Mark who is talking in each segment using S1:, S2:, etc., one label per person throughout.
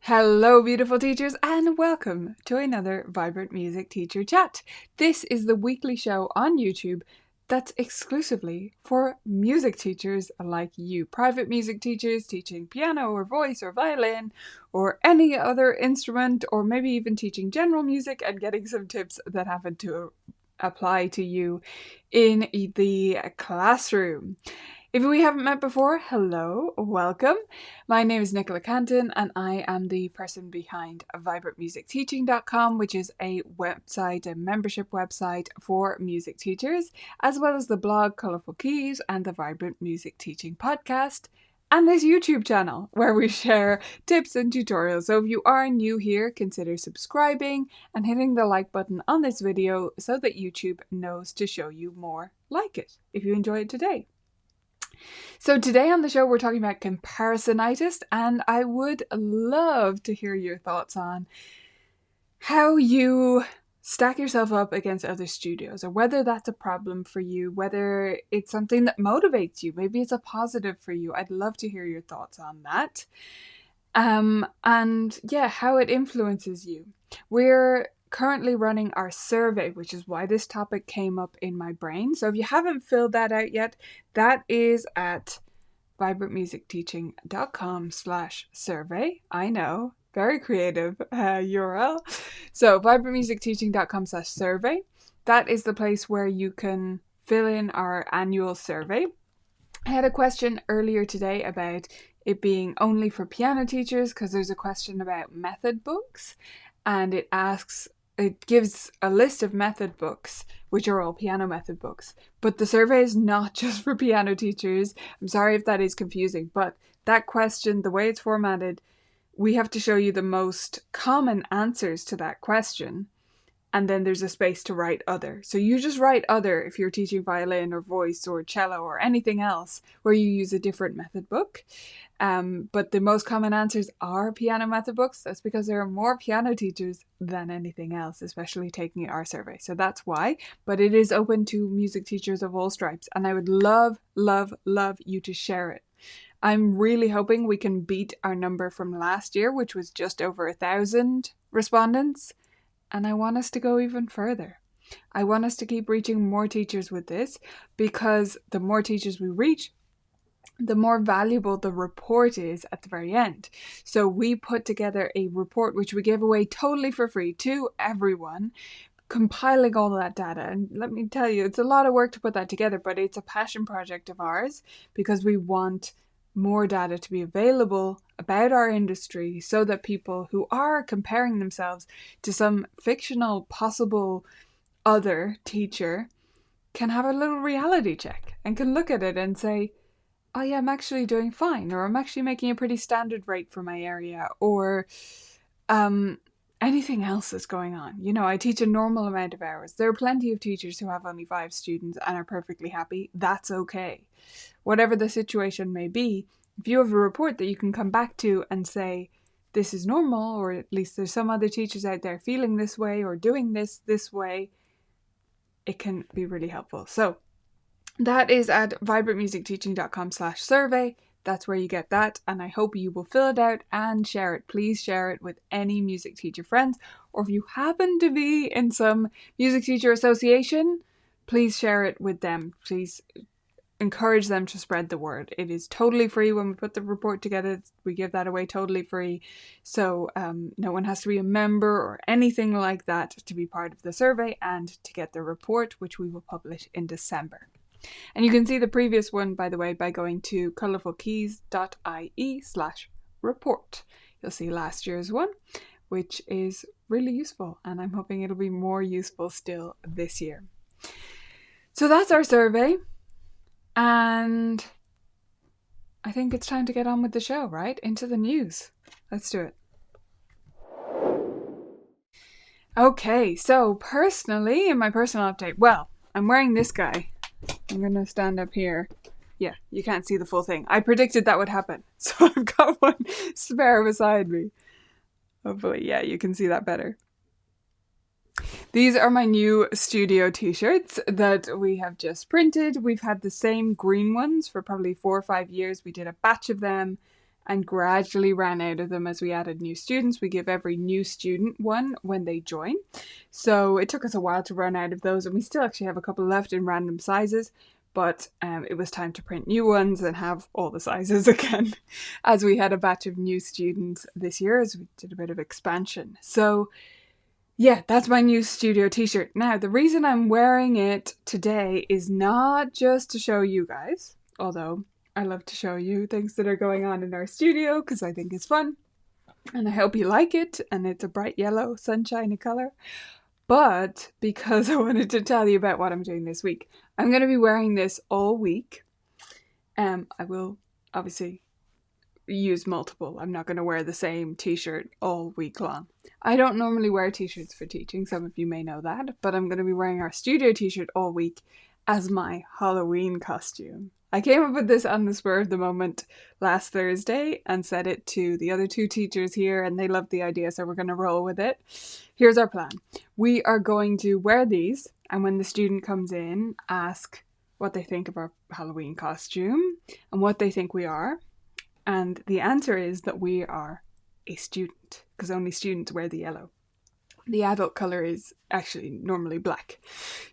S1: Hello, beautiful teachers, and welcome to another Vibrant Music Teacher Chat. This is the weekly show on YouTube that's exclusively for music teachers like you. Private music teachers teaching piano or voice or violin or any other instrument, or maybe even teaching general music and getting some tips that happen to apply to you in the classroom. If we haven't met before, hello, welcome. My name is Nicola Canton and I am the person behind vibrantmusicteaching.com, which is a website, a membership website for music teachers, as well as the blog Colourful Keys and the Vibrant Music Teaching podcast, and this YouTube channel where we share tips and tutorials. So if you are new here, consider subscribing and hitting the like button on this video so that YouTube knows to show you more like it if you enjoy it today. So today on the show, we're talking about comparisonitis, and I would love to hear your thoughts on how you stack yourself up against other studios, or whether that's a problem for you, whether it's something that motivates you, maybe it's a positive for you. I'd love to hear your thoughts on that. And yeah, how it influences you. We're currently running our survey, which is why this topic came up in my brain. So if you haven't filled that out yet, that is at vibrantmusicteaching.com/survey. I know, very creative URL. So vibrantmusicteaching.com/survey. That is the place where you can fill in our annual survey. I had a question earlier today about it being only for piano teachers, because there's a question about method books, and it gives a list of method books, which are all piano method books. But the survey is not just for piano teachers. I'm sorry if that is confusing, but that question, the way it's formatted, we have to show you the most common answers to that question. And then there's a space to write other. So you just write other if you're teaching violin or voice or cello or anything else where you use a different method book. But the most common answers are piano method books. That's because there are more piano teachers than anything else, especially taking our survey. So that's why. But it is open to music teachers of all stripes. And I would love, love, love you to share it. I'm really hoping we can beat our number from last year, which was just over 1,000 respondents. And I want us to go even further. I want us to keep reaching more teachers with this, because the more teachers we reach, the more valuable the report is at the very end. So we put together a report which we gave away totally for free to everyone, compiling all that data. And let me tell you, it's a lot of work to put that together, but it's a passion project of ours, because we want more data to be available about our industry so that people who are comparing themselves to some fictional possible other teacher can have a little reality check and can look at it and say, oh yeah, I'm actually doing fine, or I'm actually making a pretty standard rate for my area, or anything else that's going on. You know, I teach a normal amount of hours. There are plenty of teachers who have only 5 students and are perfectly happy. That's okay. Whatever the situation may be, if you have a report that you can come back to and say, this is normal, or at least there's some other teachers out there feeling this way or doing this way, it can be really helpful. So that is at vibrantmusicteaching.com/survey. That's where you get that, and I hope you will fill it out and share it. Please share it with any music teacher friends, or if you happen to be in some music teacher association, please share it with them. Please encourage them to spread the word. It is totally free. When we put the report together, we give that away totally free. So no one has to be a member or anything like that to be part of the survey and to get the report, which we will publish in December. And you can see the previous one, by the way, by going to colourfulkeys.ie/report. You'll see last year's one, which is really useful, and I'm hoping it'll be more useful still this year. So that's our survey, and I think it's time to get on with the show, right? Into the news. Let's do it. Okay, so personally, in my personal update, well, I'm wearing this guy. I'm going to stand up here. Yeah, you can't see the full thing. I predicted that would happen. So I've got one spare beside me. Hopefully, yeah, you can see that better. These are my new studio t-shirts that we have just printed. We've had the same green ones for probably 4 or 5 years. We did a batch of them and gradually ran out of them as we added new students. We give every new student one when they join. So it took us a while to run out of those, and we still actually have a couple left in random sizes. But it was time to print new ones and have all the sizes again, as we had a batch of new students this year as we did a bit of expansion. So yeah, that's my new studio t-shirt. Now, the reason I'm wearing it today is not just to show you guys, although I love to show you things that are going on in our studio because I think it's fun and I hope you like it, and it's a bright yellow sunshiny color, but because I wanted to tell you about what I'm doing this week. I'm going to be wearing this all week. I will obviously use multiple. I'm not going to wear the same t-shirt all week long. I don't normally wear t-shirts for teaching, some of you may know that, but I'm going to be wearing our studio t-shirt all week as my Halloween costume. I came up with this on the spur of the moment last Thursday and said it to the other 2 teachers here, and they loved the idea, so we're going to roll with it. Here's our plan. We are going to wear these, and when the student comes in, ask what they think of our Halloween costume and what they think we are. And the answer is that we are a student, because only students wear the yellow. The adult colour is actually normally black.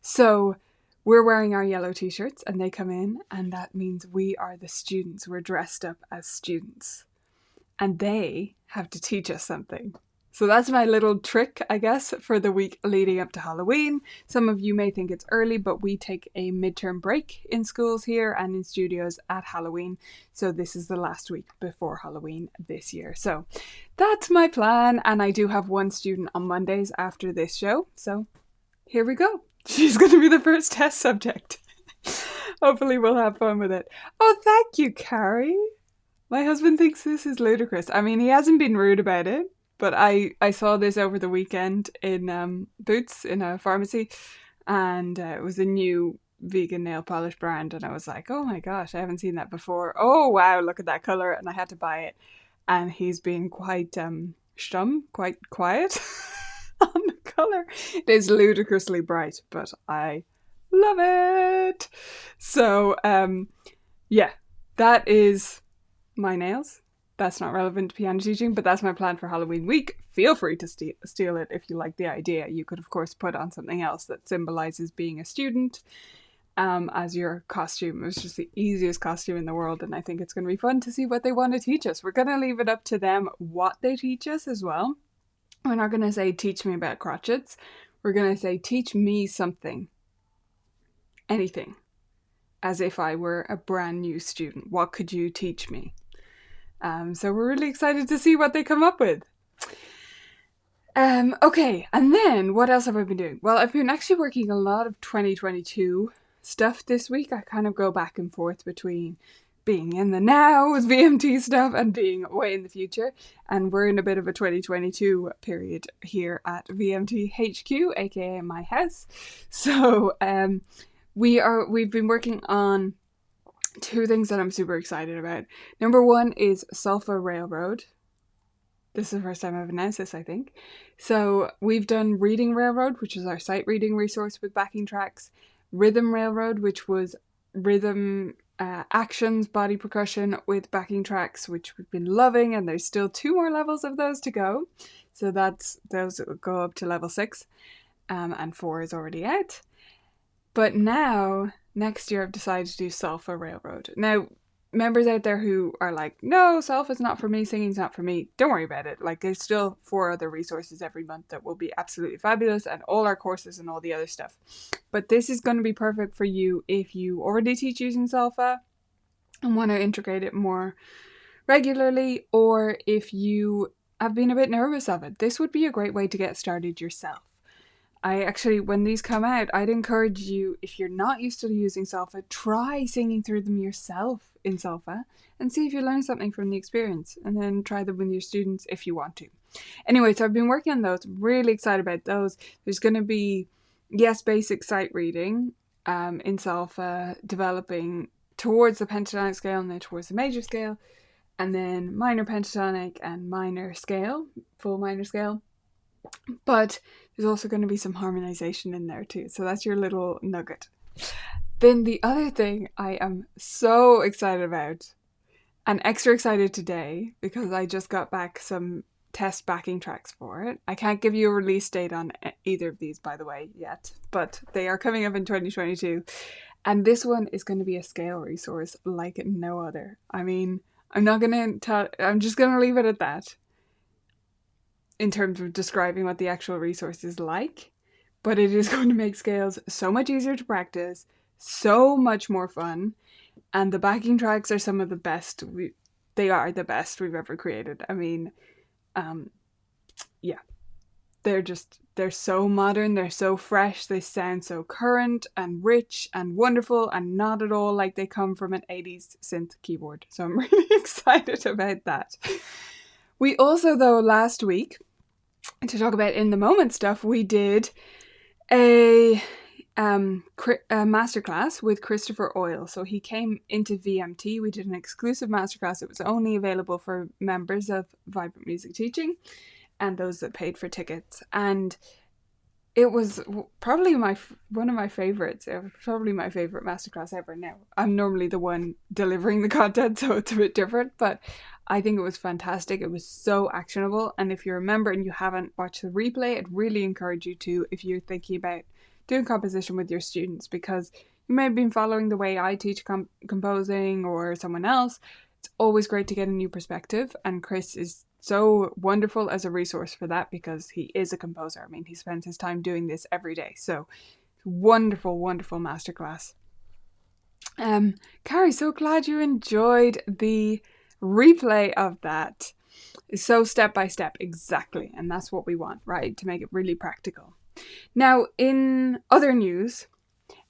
S1: So we're wearing our yellow t-shirts and they come in, and that means we are the students. We're dressed up as students. And they have to teach us something. So that's my little trick, I guess, for the week leading up to Halloween. Some of you may think it's early, but we take a midterm break in schools here and in studios at Halloween. So this is the last week before Halloween this year. So that's my plan. And I do have 1 student on Mondays after this show. So here we go. She's going to be the first test subject. Hopefully we'll have fun with it. Oh, thank you, Carrie. My husband thinks this is ludicrous. I mean, he hasn't been rude about it. But I saw this over the weekend in Boots in a pharmacy, and it was a new vegan nail polish brand, and I was like, oh my gosh, I haven't seen that before. Oh wow, look at that colour, and I had to buy it. And he's been quite quite quiet on the colour. It is ludicrously bright, but I love it. So yeah, that is my nails. That's not relevant to piano teaching, but that's my plan for Halloween week. Feel free to steal it if you like the idea. You could, of course, put on something else that symbolizes being a student as your costume. It was just the easiest costume in the world, and I think it's going to be fun to see what they want to teach us. We're going to leave it up to them what they teach us as well. We're not going to say, teach me about crotchets. We're going to say, teach me something. Anything. As if I were a brand new student. What could you teach me? So we're really excited to see what they come up with. Okay, and then what else have I been doing? Well, I've been actually working a lot of 2022 stuff this week. I kind of go back and forth between being in the now with VMT stuff and being way in the future. And we're in a bit of a 2022 period here at VMT HQ, aka my house. So we've been working on 2 things that I'm super excited about. Number 1 is Sulphur Railroad. This is the first time I've announced this, I think. So we've done Reading Railroad, which is our sight reading resource with backing tracks. Rhythm Railroad, which was rhythm actions, body percussion with backing tracks, which we've been loving, and there's still 2 more levels of those to go. So those will go up to level 6, and 4 is already out. But now, next year, I've decided to do Sulphur Railroad. Now, members out there who are like, no, Sulphur's not for me, singing's not for me, don't worry about it. Like, there's still 4 other resources every month that will be absolutely fabulous, and all our courses and all the other stuff. But this is going to be perfect for you if you already teach using Sulphur and want to integrate it more regularly, or if you have been a bit nervous of it. This would be a great way to get started yourself. I actually, when these come out, I'd encourage you, if you're not used to using Sulphur, try singing through them yourself in Sulphur and see if you learn something from the experience, and then try them with your students if you want to. Anyway, so I've been working on those. I'm really excited about those. There's going to be, yes, basic sight reading in Sulphur, developing towards the pentatonic scale and then towards the major scale, and then minor pentatonic and minor scale, full minor scale. But there's also going to be some harmonization in there too. So that's your little nugget. Then the other thing I am so excited about, and extra excited today because I just got back some test backing tracks for it. I can't give you a release date on either of these, by the way, yet, but they are coming up in 2022. And this one is going to be a scale resource like no other. I mean, I'm not going to tell, I'm just going to leave it at that in terms of describing what the actual resource is like. But it is going to make scales so much easier to practice, so much more fun, and the backing tracks are some of the best. They are the best we've ever created. I mean, yeah, they're so modern, they're so fresh, they sound so current and rich and wonderful, and not at all like they come from an 80s synth keyboard. So I'm really excited about that. We also, though, last week, to talk about in the moment stuff, we did a masterclass with Christopher Oyle. So he came into VMT. We did an exclusive masterclass. It was only available for members of Vibrant Music Teaching and those that paid for tickets. And it was probably one of my favorites. It was probably my favorite masterclass ever. Now, I'm normally the one delivering the content, so it's a bit different, but I think it was fantastic. It was so actionable. And if you're a member and you haven't watched the replay, I'd really encourage you to, if you're thinking about doing composition with your students, because you may have been following the way I teach composing or someone else. It's always great to get a new perspective. And Chris is so wonderful as a resource for that because he is a composer. I mean, he spends his time doing this every day. So wonderful, wonderful masterclass. Carrie, so glad you enjoyed the replay of that. So step by step, exactly. And that's what we want, right? To make it really practical. Now, in other news,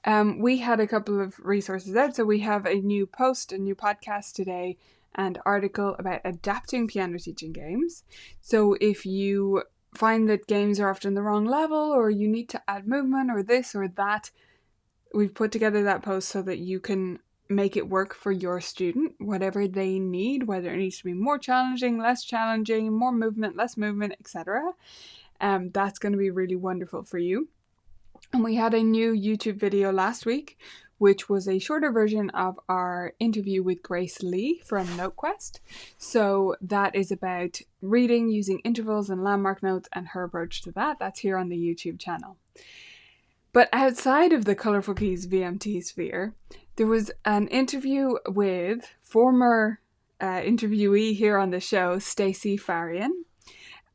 S1: we had a couple of resources out. So we have a new post, a new podcast today, and article about adapting piano teaching games. So if you find that games are often the wrong level, or you need to add movement or this or that, we've put together that post so that you can make it work for your student, whatever they need, whether it needs to be more challenging, less challenging, more movement, less movement, etc. That's going to be really wonderful for you. And we had a new YouTube video last week, which was a shorter version of our interview with Grace Lee from NoteQuest. So that is about reading using intervals and landmark notes and her approach to that. That's here on the YouTube channel. But outside of the Colourful Keys VMT sphere, there was an interview with former interviewee here on the show, Stacey Farian,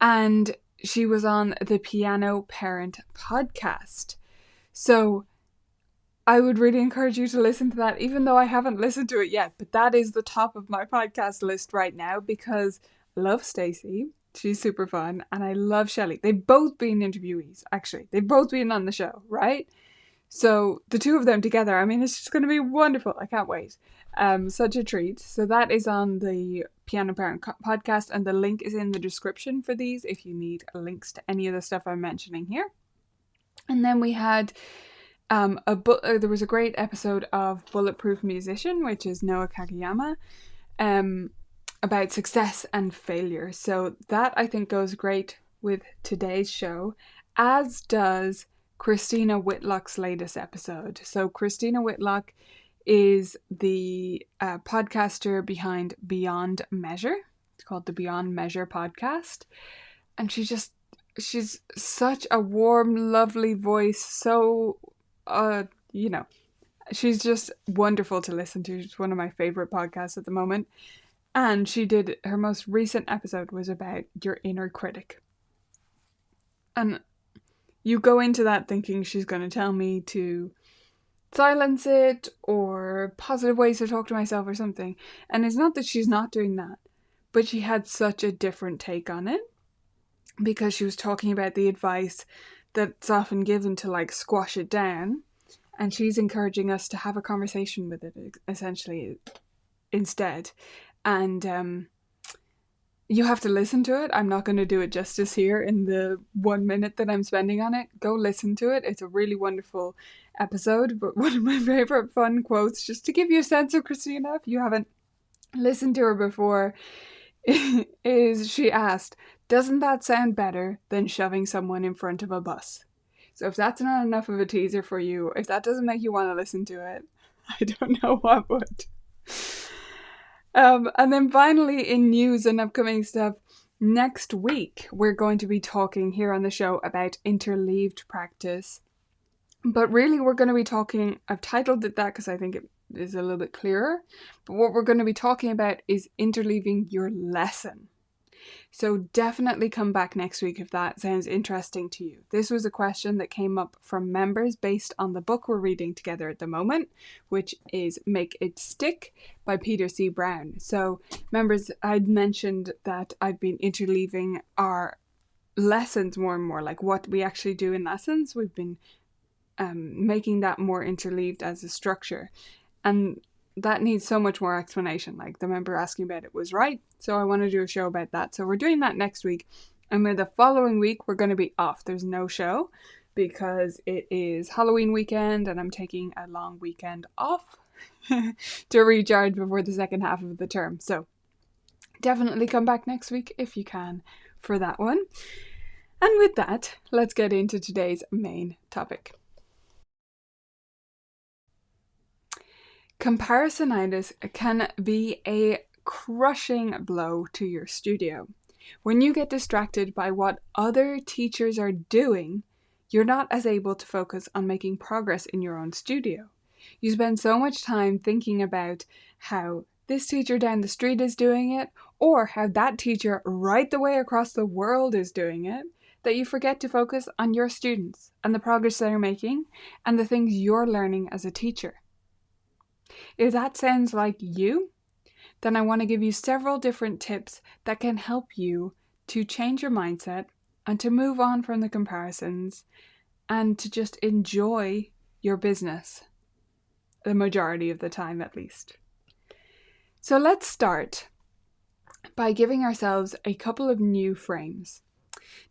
S1: and she was on the Piano Parent podcast. So I would really encourage you to listen to that, even though I haven't listened to it yet. But that is the top of my podcast list right now because I love Stacey. She's super fun. And I love Shelley. They've both been interviewees, actually. They've both been on the show, right? So the two of them together, I mean, it's just going to be wonderful. I can't wait. Such a treat. So that is on the Piano Parent podcast, and the link is in the description for these if you need links to any of the stuff I'm mentioning here. And then we had there was a great episode of Bulletproof Musician, which is Noah Kageyama, about success and failure. So that I think goes great with today's show, as does Christina Whitlock's latest episode. So Christina Whitlock is the podcaster behind Beyond Measure. It's called the Beyond Measure podcast. And she's such a warm, lovely voice. So, she's just wonderful to listen to. She's one of my favorite podcasts at the moment. And her most recent episode was about your inner critic. And you go into that thinking she's going to tell me to silence it or positive ways to talk to myself or something. And it's not that she's not doing that, but she had such a different take on it because she was talking about the advice that's often given to like squash it down. And she's encouraging us to have a conversation with it essentially instead. And you have to listen to it. I'm not going to do it justice here in the 1 minute that I'm spending on it. Go listen to it. It's a really wonderful episode, but one of my favorite fun quotes, just to give you a sense of Christina, if you haven't listened to her before, is she asked, "Doesn't that sound better than shoving someone in front of a bus?" So if that's not enough of a teaser for you, if that doesn't make you want to listen to it, I don't know what would. And then finally, in news and upcoming stuff, next week we're going to be talking here on the show about interleaved practice. But really, we're going to be talking, I've titled it that because I think it is a little bit clearer. But what we're going to be talking about is interleaving your lesson. So definitely come back next week if that sounds interesting to you. This was a question that came up from members based on the book we're reading together at the moment, which is Make It Stick by Peter C. Brown. So members, I'd mentioned that I've been interleaving our lessons more and more, like what we actually do in lessons. We've been making that more interleaved as a structure. And that needs so much more explanation. Like the member asking about it was right. So I want to do a show about that. So we're doing that next week. And then the following week, we're going to be off. There's no show because it is Halloween weekend and I'm taking a long weekend off to recharge before the second half of the term. So definitely come back next week if you can for that one. And with that, let's get into today's main topic. Comparisonitis can be a crushing blow to your studio. When you get distracted by what other teachers are doing, you're not as able to focus on making progress in your own studio. You spend so much time thinking about how this teacher down the street is doing it, or how that teacher right the way across the world is doing it, that you forget to focus on your students and the progress they're making and the things you're learning as a teacher. If that sounds like you, then I want to give you several different tips that can help you to change your mindset and to move on from the comparisons and to just enjoy your business, the majority of the time at least. So let's start by giving ourselves a couple of new frames.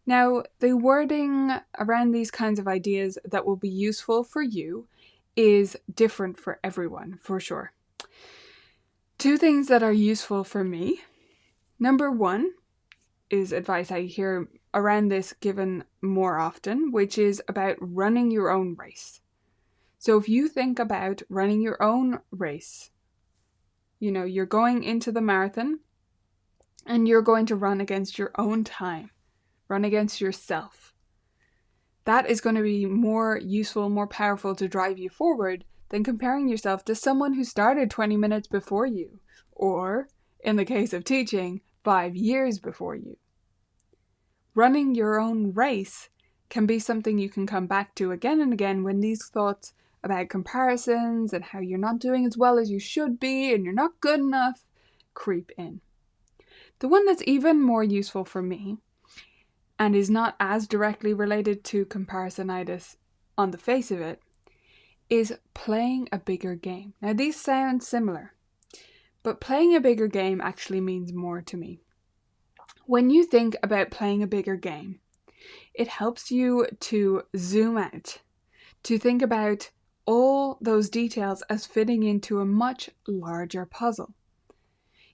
S1: Now, the wording around these kinds of ideas that will be useful for you is different for everyone, for sure. Two things that are useful for me. Number one is advice I hear around this given more often, which is about running your own race. So if you think about running your own race, you're going into the marathon and you're going to run against your own time, run against yourself. That is going to be more useful, more powerful to drive you forward than comparing yourself to someone who started 20 minutes before you, or, in the case of teaching, 5 years before you. Running your own race can be something you can come back to again and again when these thoughts about comparisons and how you're not doing as well as you should be and you're not good enough creep in. The one that's even more useful for me and is not as directly related to comparisonitis on the face of it, is playing a bigger game. Now these sound similar, but playing a bigger game actually means more to me. When you think about playing a bigger game, it helps you to zoom out, to think about all those details as fitting into a much larger puzzle.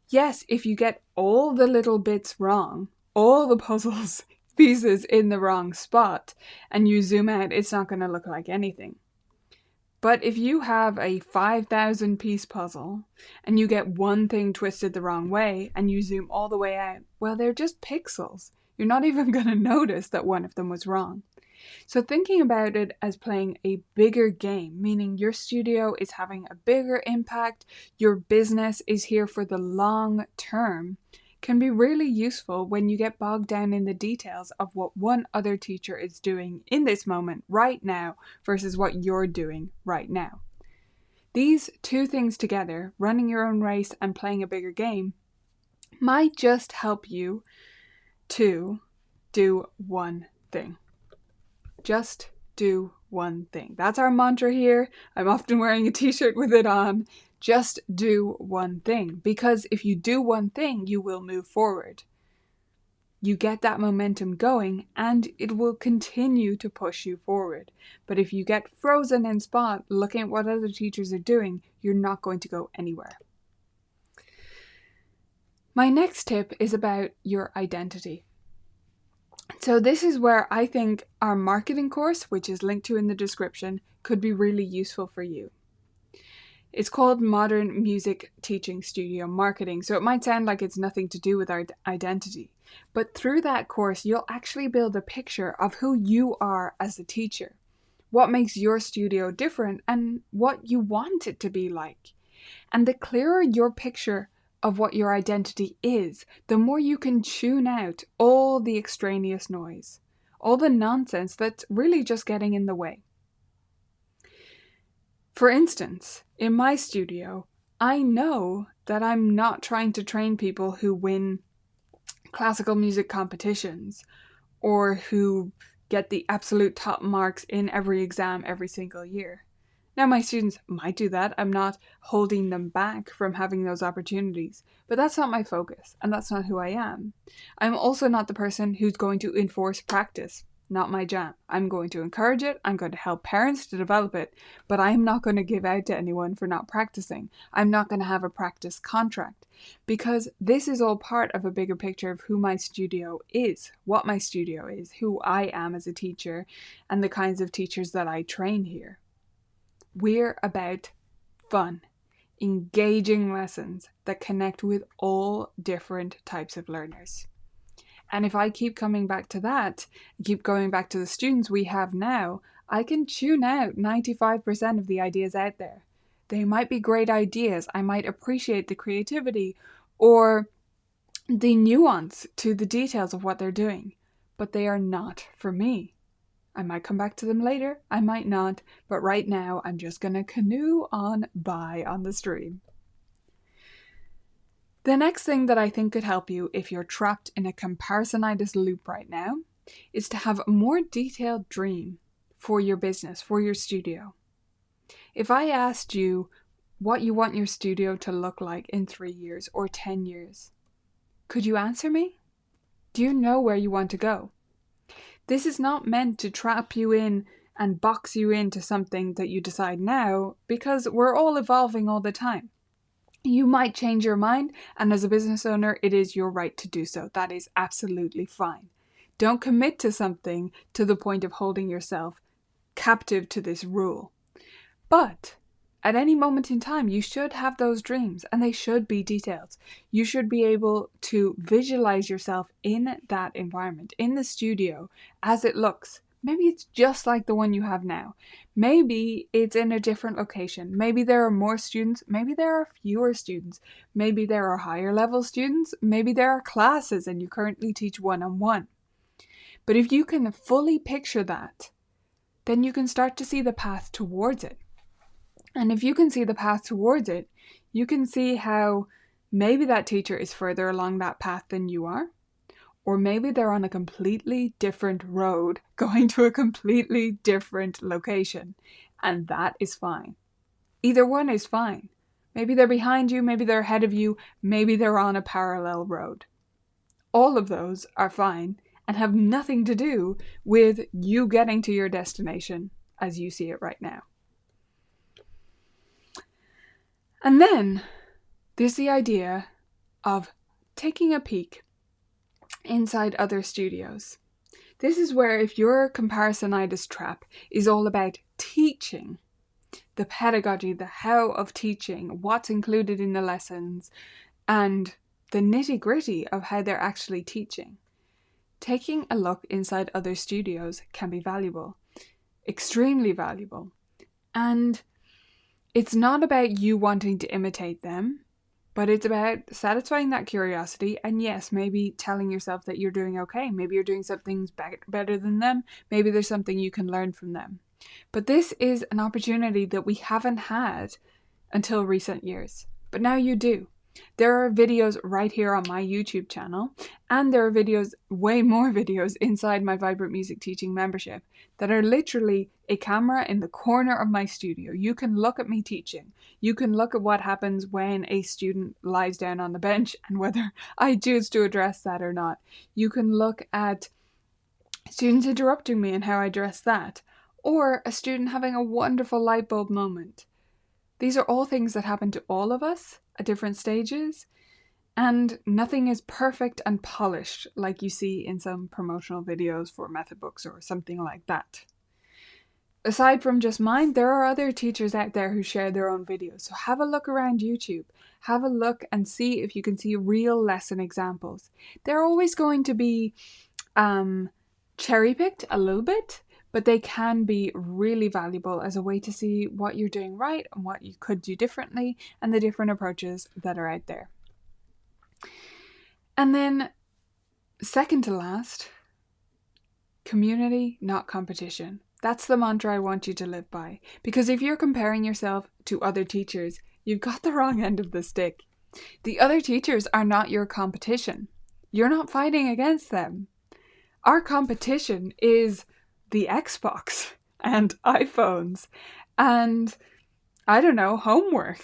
S1: Yes, if you get all the little bits wrong, all the puzzles pieces in the wrong spot and you zoom out, it's not going to look like anything. But if you have a 5,000 piece puzzle and you get one thing twisted the wrong way and you zoom all the way out, well, they're just pixels. You're not even going to notice that one of them was wrong. So thinking about it as playing a bigger game, meaning your studio is having a bigger impact, your business is here for the long term, can be really useful when you get bogged down in the details of what one other teacher is doing in this moment right now versus what you're doing right now. These two things together, running your own race and playing a bigger game, might just help you to do one thing. Just do one thing. That's our mantra here. I'm often wearing a t-shirt with it on. Just do one thing, because if you do one thing, you will move forward. You get that momentum going and it will continue to push you forward. But if you get frozen in spot looking at what other teachers are doing, you're not going to go anywhere. My next tip is about your identity. So this is where I think our marketing course, which is linked to in the description, could be really useful for you. It's called Modern Music Teaching Studio Marketing, so it might sound like it's nothing to do with our identity. But through that course, you'll actually build a picture of who you are as a teacher, what makes your studio different, and what you want it to be like. And the clearer your picture of what your identity is, the more you can tune out all the extraneous noise, all the nonsense that's really just getting in the way. For instance, in my studio, I know that I'm not trying to train people who win classical music competitions or who get the absolute top marks in every exam every single year. Now, my students might do that. I'm not holding them back from having those opportunities, but that's not my focus, and that's not who I am. I'm also not the person who's going to enforce practice. Not my jam. I'm going to encourage it. I'm going to help parents to develop it, but I'm not going to give out to anyone for not practicing. I'm not going to have a practice contract, because this is all part of a bigger picture of who my studio is, what my studio is, who I am as a teacher, and the kinds of teachers that I train here. We're about fun, engaging lessons that connect with all different types of learners. And if I keep coming back to that, keep going back to the students we have now, I can tune out 95% of the ideas out there. They might be great ideas. I might appreciate the creativity or the nuance to the details of what they're doing, but they are not for me. I might come back to them later, I might not, but right now I'm just going to canoe on by on the stream. The next thing that I think could help you if you're trapped in a comparisonitis loop right now is to have a more detailed dream for your business, for your studio. If I asked you what you want your studio to look like in 3 years or 10 years, could you answer me? Do you know where you want to go? This is not meant to trap you in and box you into something that you decide now, because we're all evolving all the time. You might change your mind, and as a business owner, it is your right to do so. That is absolutely fine. Don't commit to something to the point of holding yourself captive to this rule. But at any moment in time, you should have those dreams, and they should be detailed. You should be able to visualize yourself in that environment, in the studio, as it looks. Maybe it's just like the one you have now. Maybe it's in a different location. Maybe there are more students. Maybe there are fewer students. Maybe there are higher level students. Maybe there are classes and you currently teach one-on-one. But if you can fully picture that, then you can start to see the path towards it. And if you can see the path towards it, you can see how maybe that teacher is further along that path than you are. Or maybe they're on a completely different road going to a completely different location. And that is fine. Either one is fine. Maybe they're behind you, maybe they're ahead of you, maybe they're on a parallel road. All of those are fine and have nothing to do with you getting to your destination as you see it right now. And then there's the idea of taking a peek inside other studios. This is where, if your comparisonitis trap is all about teaching, the pedagogy, the how of teaching, what's included in the lessons, and the nitty-gritty of how they're actually teaching, taking a look inside other studios can be valuable, extremely valuable. And it's not about you wanting to imitate them, but it's about satisfying that curiosity, and yes, maybe telling yourself that you're doing okay. Maybe you're doing something better than them. Maybe there's something you can learn from them. But this is an opportunity that we haven't had until recent years. But now you do. There are videos right here on my YouTube channel, and there are videos, way more videos, inside my Vibrant Music Teaching membership that are literally a camera in the corner of my studio. You can look at me teaching. You can look at what happens when a student lies down on the bench and whether I choose to address that or not. You can look at students interrupting me and how I address that, or a student having a wonderful light bulb moment. These are all things that happen to all of us at different stages, And nothing is perfect and polished like you see in some promotional videos for method books or something like that. Aside from just mine, there are other teachers out there who share their own videos. So have a look around YouTube. Have a look and see if you can see real lesson examples. They're always going to be cherry-picked a little bit, but they can be really valuable as a way to see what you're doing right and what you could do differently and the different approaches that are out there. And then, second to last, community, not competition. That's the mantra I want you to live by. Because if you're comparing yourself to other teachers, you've got the wrong end of the stick. The other teachers are not your competition. You're not fighting against them. Our competition is the Xbox and iPhones and, I don't know, homework.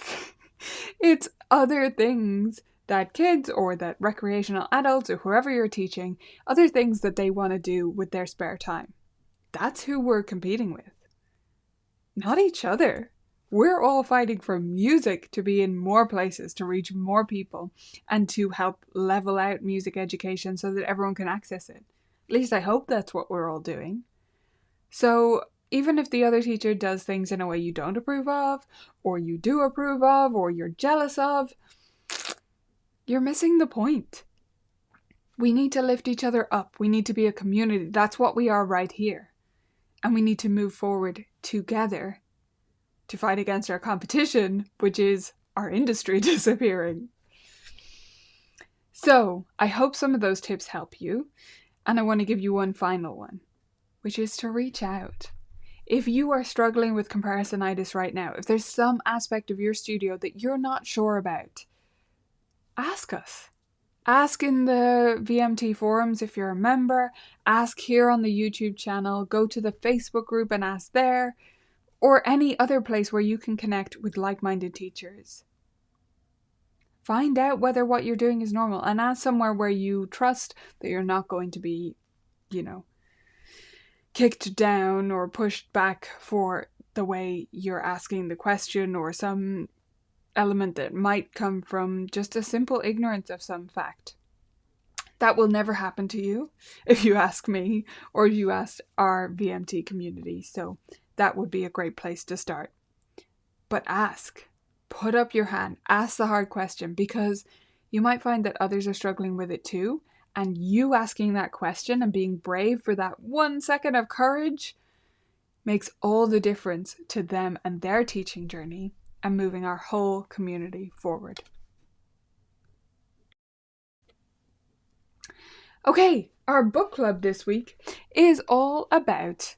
S1: It's other things that kids or that recreational adults or whoever you're teaching, other things that they want to do with their spare time. That's who we're competing with. Not each other. We're all fighting for music to be in more places, to reach more people, and to help level out music education so that everyone can access it. At least I hope that's what we're all doing. So even if the other teacher does things in a way you don't approve of, or you do approve of, or you're jealous of, you're missing the point. We need to lift each other up. We need to be a community. That's what we are right here. And we need to move forward together to fight against our competition, which is our industry disappearing. So, I hope some of those tips help you. And I want to give you one final one, which is to reach out. If you are struggling with comparisonitis right now, if there's some aspect of your studio that you're not sure about, ask us. Ask in the VMT forums if you're a member, ask here on the YouTube channel, go to the Facebook group and ask there, or any other place where you can connect with like-minded teachers. Find out whether what you're doing is normal and ask somewhere where you trust that you're not going to be, kicked down or pushed back for the way you're asking the question or some element that might come from just a simple ignorance of some fact. That will never happen to you if you ask me or if you ask our VMT community. So that would be a great place to start. But ask. Put up your hand. Ask the hard question, because you might find that others are struggling with it too. And you asking that question and being brave for that 1 second of courage makes all the difference to them and their teaching journey and moving our whole community forward. Okay, our book club this week is all about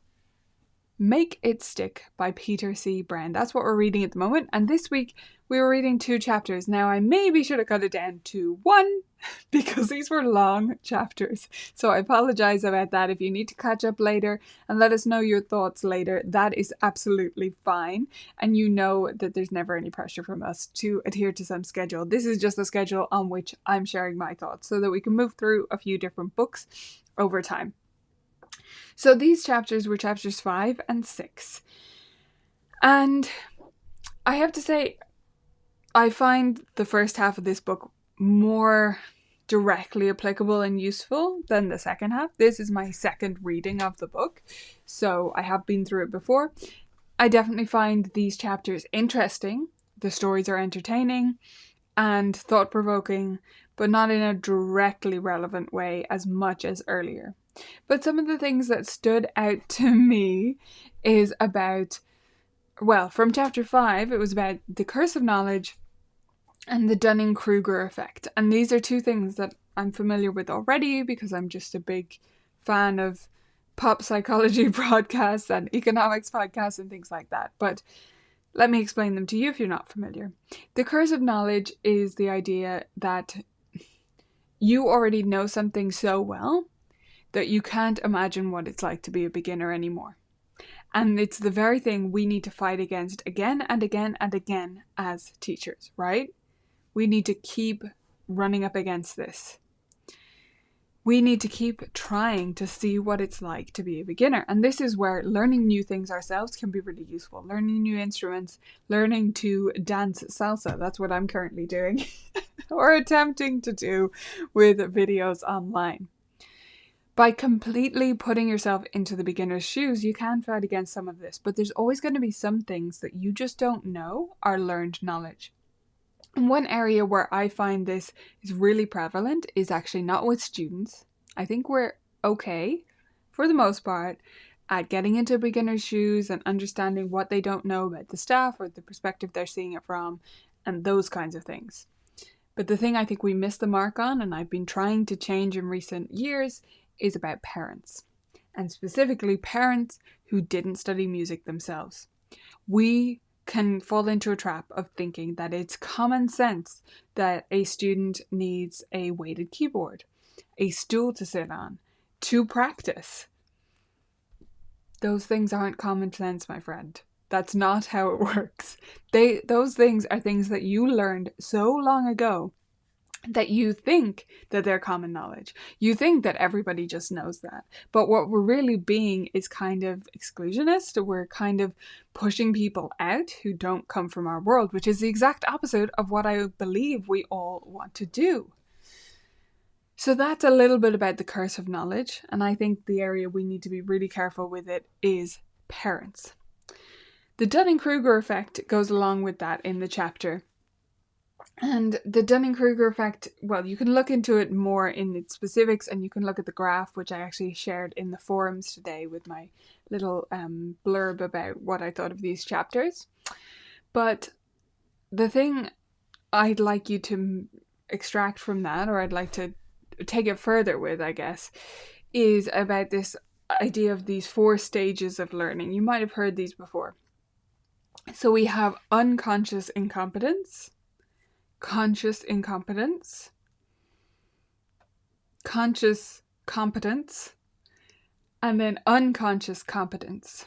S1: Make It Stick by Peter C. Brown. That's what we're reading at the moment. And this week we were reading 2 chapters. Now I maybe should have cut it down to 1 because these were long chapters. So I apologize about that. If you need to catch up later and let us know your thoughts later, that is absolutely fine. And you know that there's never any pressure from us to adhere to some schedule. This is just a schedule on which I'm sharing my thoughts so that we can move through a few different books over time. So these chapters were chapters 5 and 6. And I have to say, I find the first half of this book more directly applicable and useful than the second half. This is my second reading of the book, so I have been through it before. I definitely find these chapters interesting. The stories are entertaining and thought-provoking, but not in a directly relevant way as much as earlier. But some of the things that stood out to me is about, well, from chapter 5, it was about the curse of knowledge and the Dunning-Kruger effect. And these are 2 things that I'm familiar with already because I'm just a big fan of pop psychology broadcasts and economics podcasts and things like that. But let me explain them to you if you're not familiar. The curse of knowledge is the idea that you already know something so well that you can't imagine what it's like to be a beginner anymore. And it's the very thing we need to fight against again and again and again as teachers, right? We need to keep running up against this. We need to keep trying to see what it's like to be a beginner. And this is where learning new things ourselves can be really useful. Learning new instruments, learning to dance salsa. That's what I'm currently doing. or attempting to do with videos online. By completely putting yourself into the beginner's shoes, you can fight against some of this, but there's always going to be some things that you just don't know are learned knowledge. And one area where I find this is really prevalent is actually not with students. I think we're okay, for the most part, at getting into beginner's shoes and understanding what they don't know about the staff or the perspective they're seeing it from, and those kinds of things. But the thing I think we miss the mark on, and I've been trying to change in recent years, is about parents. And specifically parents who didn't study music themselves. We can fall into a trap of thinking that it's common sense that a student needs a weighted keyboard, a stool to sit on, to practice. Those things aren't common sense, my friend. That's not how it works. Those things are things that you learned so long ago that you think that they're common knowledge. You think that everybody just knows that. But what we're really being is kind of exclusionist. We're kind of pushing people out who don't come from our world, which is the exact opposite of what I believe we all want to do. So that's a little bit about the curse of knowledge. And I think the area we need to be really careful with it is parents. The Dunning-Kruger effect goes along with that in the chapter. And the Dunning-Kruger effect, well, you can look into it more in its specifics, and you can look at the graph, which I actually shared in the forums today with my little blurb about what I thought of these chapters. But the thing I'd like you to extract from that, or I'd like to take it further with, I guess, is about this idea of these 4 stages of learning. You might have heard these before. So we have unconscious incompetence, conscious incompetence, conscious competence, and then unconscious competence.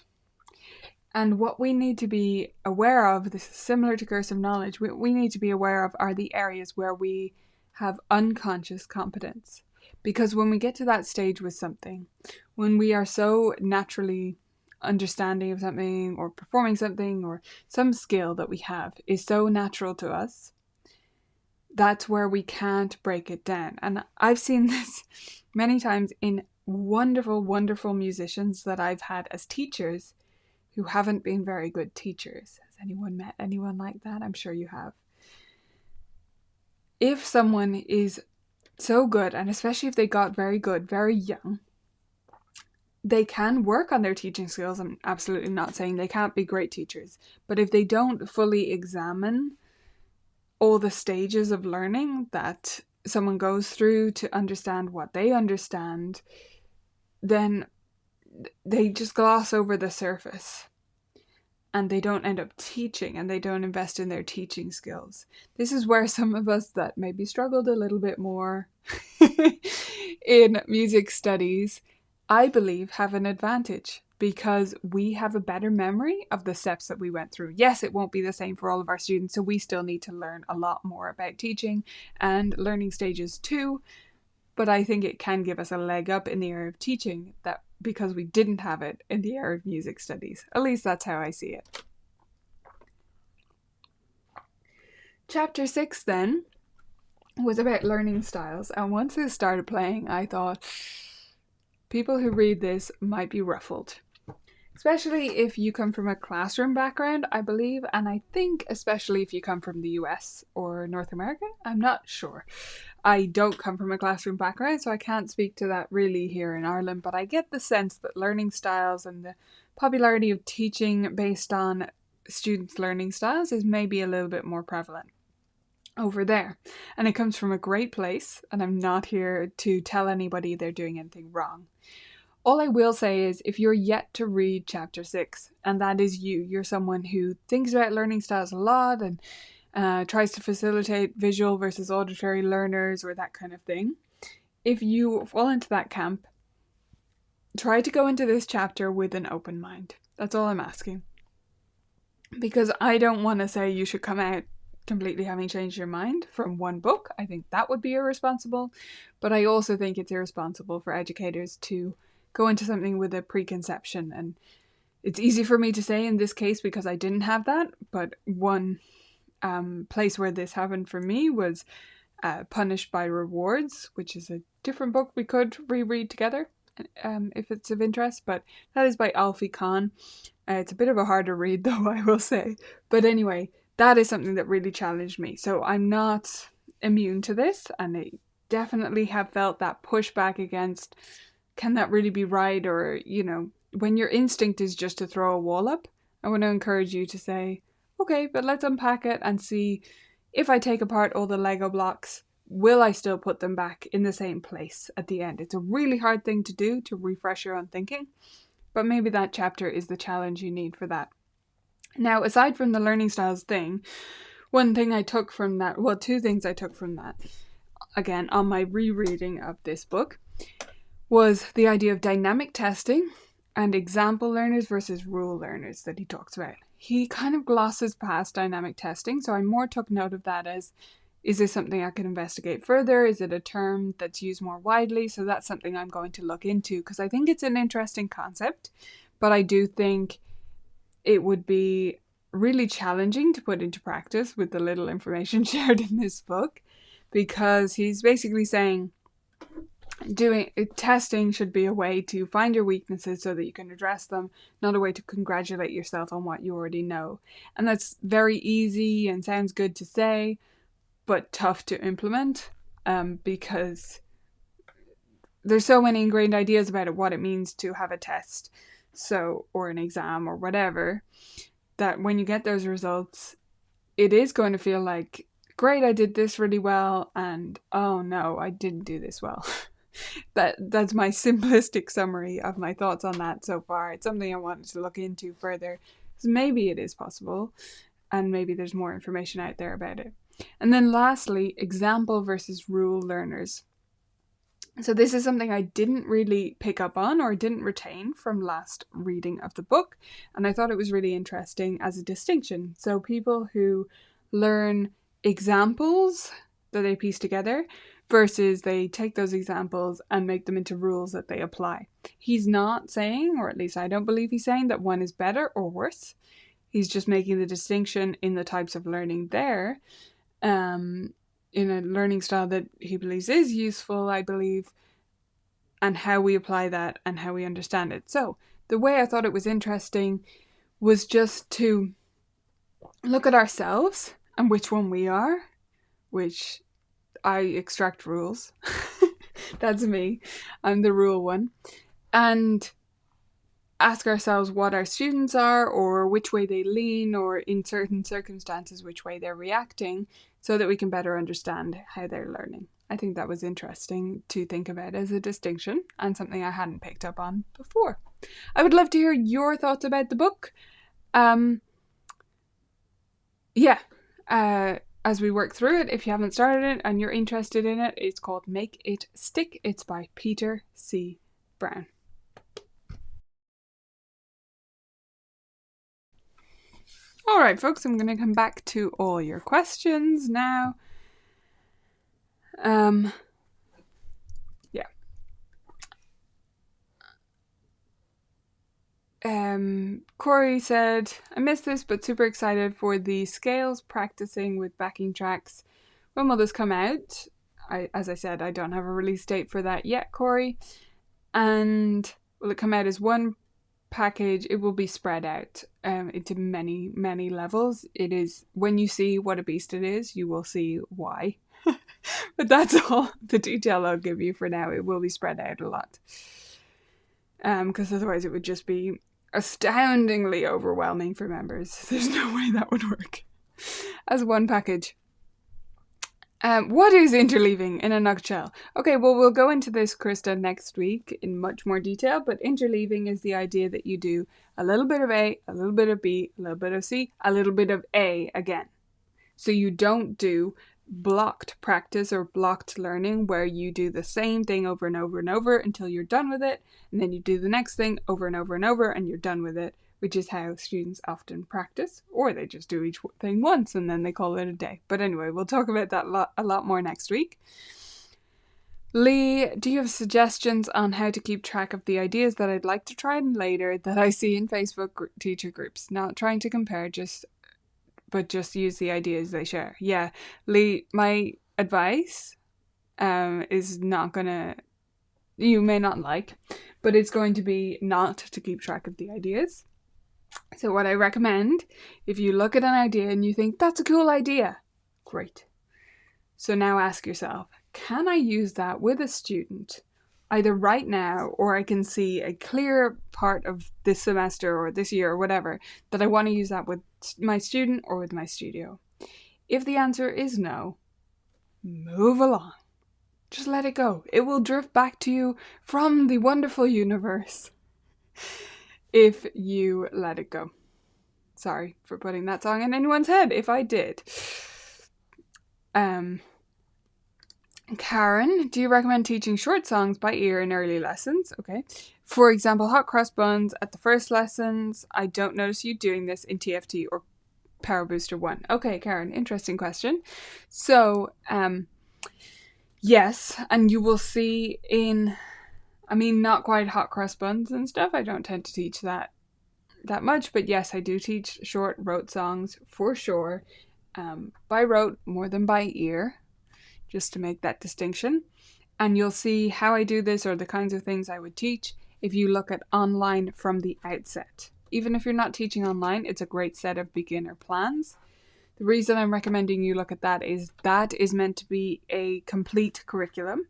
S1: And what we need to be aware of, this is similar to curse of knowledge, we need to be aware of are the areas where we have unconscious competence. Because when we get to that stage with something, when we are so naturally understanding of something or performing something, or some skill that we have is so natural to us, that's where we can't break it down. And I've seen this many times in wonderful, wonderful musicians that I've had as teachers who haven't been very good teachers. Has anyone met anyone like that? I'm sure you have. If someone is so good, and especially if they got very good very young, they can work on their teaching skills. I'm absolutely not saying they can't be great teachers, but if they don't fully examine all the stages of learning that someone goes through to understand what they understand, then they just gloss over the surface and they don't end up teaching, and they don't invest in their teaching skills. This is where some of us that maybe struggled a little bit more in music studies, I believe, have an advantage because we have a better memory of the steps that we went through. Yes, it won't be the same for all of our students, so we still need to learn a lot more about teaching and learning stages too, but I think it can give us a leg up in the area of teaching that because we didn't have it in the area of music studies. At least that's how I see it. Chapter 6 then was about learning styles, and once it started playing, I thought people who read this might be ruffled. Especially if you come from a classroom background, I believe, and I think especially if you come from the US or North America. I'm not sure. I don't come from a classroom background, so I can't speak to that really here in Ireland, but I get the sense that learning styles and the popularity of teaching based on students' learning styles is maybe a little bit more prevalent over there. And it comes from a great place, and I'm not here to tell anybody they're doing anything wrong. All I will say is if you're yet to read chapter 6, and that is you're someone who thinks about learning styles a lot and tries to facilitate visual versus auditory learners or that kind of thing, if you fall into that camp, try to go into this chapter with an open mind. That's all I'm asking. Because I don't want to say you should come out completely having changed your mind from one book. I think that would be irresponsible. But I also think it's irresponsible for educators to go into something with a preconception. And it's easy for me to say in this case because I didn't have that. But one place where this happened for me was Punished by Rewards, which is a different book we could reread together if it's of interest, but that is by Alfie Kahn. It's a bit of a harder read though, I will say. But anyway, that is something that really challenged me. So I'm not immune to this, and I definitely have felt that pushback against, can that really be right? Or, when your instinct is just to throw a wall up, I want to encourage you to say, okay, but let's unpack it and see, if I take apart all the Lego blocks, will I still put them back in the same place at the end? It's a really hard thing to do, to refresh your own thinking, but maybe that chapter is the challenge you need for that. Now, aside from the learning styles thing, one thing I took from that, well, two things I took from that, again, on my rereading of this book, was the idea of dynamic testing and example learners versus rule learners that he talks about. He kind of glosses past dynamic testing, so I more took note of that as, is this something I could investigate further? Is it a term that's used more widely? So that's something I'm going to look into, because I think it's an interesting concept, but I do think it would be really challenging to put into practice with the little information shared in this book, because he's basically saying testing should be a way to find your weaknesses so that you can address them, not a way to congratulate yourself on what you already know. And that's very easy and sounds good to say, but tough to implement, because there's so many ingrained ideas about what it means to have a test, or an exam or whatever, that when you get those results, it is going to feel like, great, I did this really well, and oh no, I didn't do this well. That's my simplistic summary of my thoughts on that so far. It's something I wanted to look into further, because maybe it is possible, and maybe there's more information out there about it. And then lastly, example versus rule learners. So this is something I didn't really pick up on or didn't retain from last reading of the book, and I thought it was really interesting as a distinction. So people who learn examples that they piece together versus they take those examples and make them into rules that they apply. He's not saying, or at least I don't believe he's saying, that one is better or worse. He's just making the distinction in the types of learning there, in a learning style that he believes is useful, I believe, and how we apply that and how we understand it. So the way I thought it was interesting was just to look at ourselves and which one we are, which I extract rules. That's me. I'm the rule one. And ask ourselves what our students are, or which way they lean, or in certain circumstances, which way they're reacting, so that we can better understand how they're learning. I think that was interesting to think about as a distinction, and something I hadn't picked up on before. I would love to hear your thoughts about the book. As we work through it, if you haven't started it and you're interested in it, it's called Make It Stick. It's by Peter C. Brown. All right, folks, I'm going to come back to all your questions now. Corey said, I missed this, but super excited for the scales practicing with backing tracks. When will this come out? As I said, I don't have a release date for that yet, Corey. And will it come out as one package? It will be spread out into many, many levels. It is, when you see what a beast it is, you will see why. But that's all the detail I'll give you for now. It will be spread out a lot. Because otherwise it would just be astoundingly overwhelming for members. There's no way that would work as one package. What is interleaving in a nutshell? Okay, well, we'll go into this, Krista, next week in much more detail, but interleaving is the idea that you do a little bit of A, a little bit of B, a little bit of C, a little bit of A again. So you don't do blocked practice or blocked learning where you do the same thing over and over and over until you're done with it, and then you do the next thing over and over and over and you're done with it, which is how students often practice, or they just do each thing once and then they call it a day. But anyway, we'll talk about that a lot more next week. Lee, do you have suggestions on how to keep track of the ideas that I'd like to try later that I see in Facebook teacher groups? Not trying to compare, but just use the ideas they share. Yeah, Lee, my advice is not gonna, you may not like, but it's going to be not to keep track of the ideas. So what I recommend, if you look at an idea and you think, that's a cool idea, great. So now ask yourself, can I use that with a student either right now, or I can see a clear part of this semester or this year or whatever that I want to use that with my student or with my studio? If the answer is no, move along. Just let it go. It will drift back to you from the wonderful universe if you let it go. Sorry for putting that song in anyone's head if I did. Karen, do you recommend teaching short songs by ear in early lessons? Okay. For example, hot cross buns at the first lessons. I don't notice you doing this in TFT or Power Booster 1. Okay, Karen, interesting question. So, yes, and you will see not quite hot cross buns and stuff. I don't tend to teach that much, but yes, I do teach short rote songs for sure. By rote more than by ear, just to make that distinction. And you'll see how I do this, or the kinds of things I would teach, if you look at online from the outset. Even if you're not teaching online, it's a great set of beginner plans. The reason I'm recommending you look at that is meant to be a complete curriculum.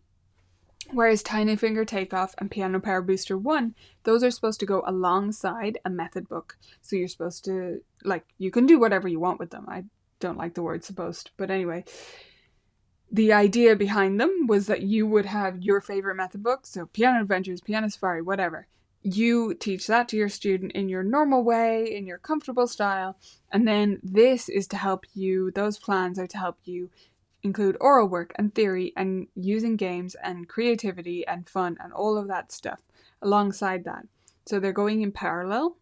S1: Whereas Tiny Finger Takeoff and Piano Power Booster 1, those are supposed to go alongside a method book. So you're supposed to, you can do whatever you want with them. I don't like the word supposed, but anyway. The idea behind them was that you would have your favorite method book, so Piano Adventures, Piano Safari, whatever. You teach that to your student in your normal way, in your comfortable style, and then this is to help you, those plans are to help you include oral work and theory and using games and creativity and fun and all of that stuff alongside that. So they're going in parallel,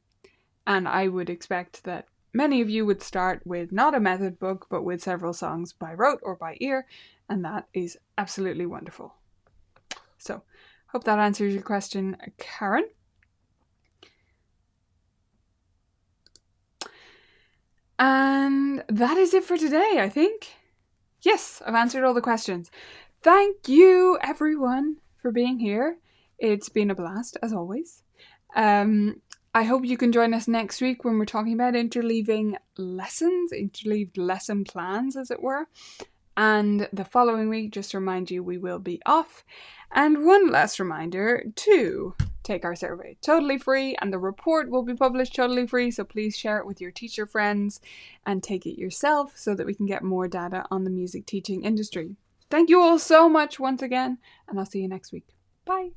S1: and I would expect that many of you would start with not a method book, but with several songs by rote or by ear, and that is absolutely wonderful. So, hope that answers your question, Karen. And that is it for today, I think. Yes, I've answered all the questions. Thank you, everyone, for being here. It's been a blast, as always. I hope you can join us next week when we're talking about interleaved lesson plans, as it were. And the following week, just to remind you, we will be off. And one last reminder to take our survey totally free, and the report will be published totally free, so please share it with your teacher friends and take it yourself so that we can get more data on the music teaching industry. Thank you all so much once again, and I'll see you next week. Bye!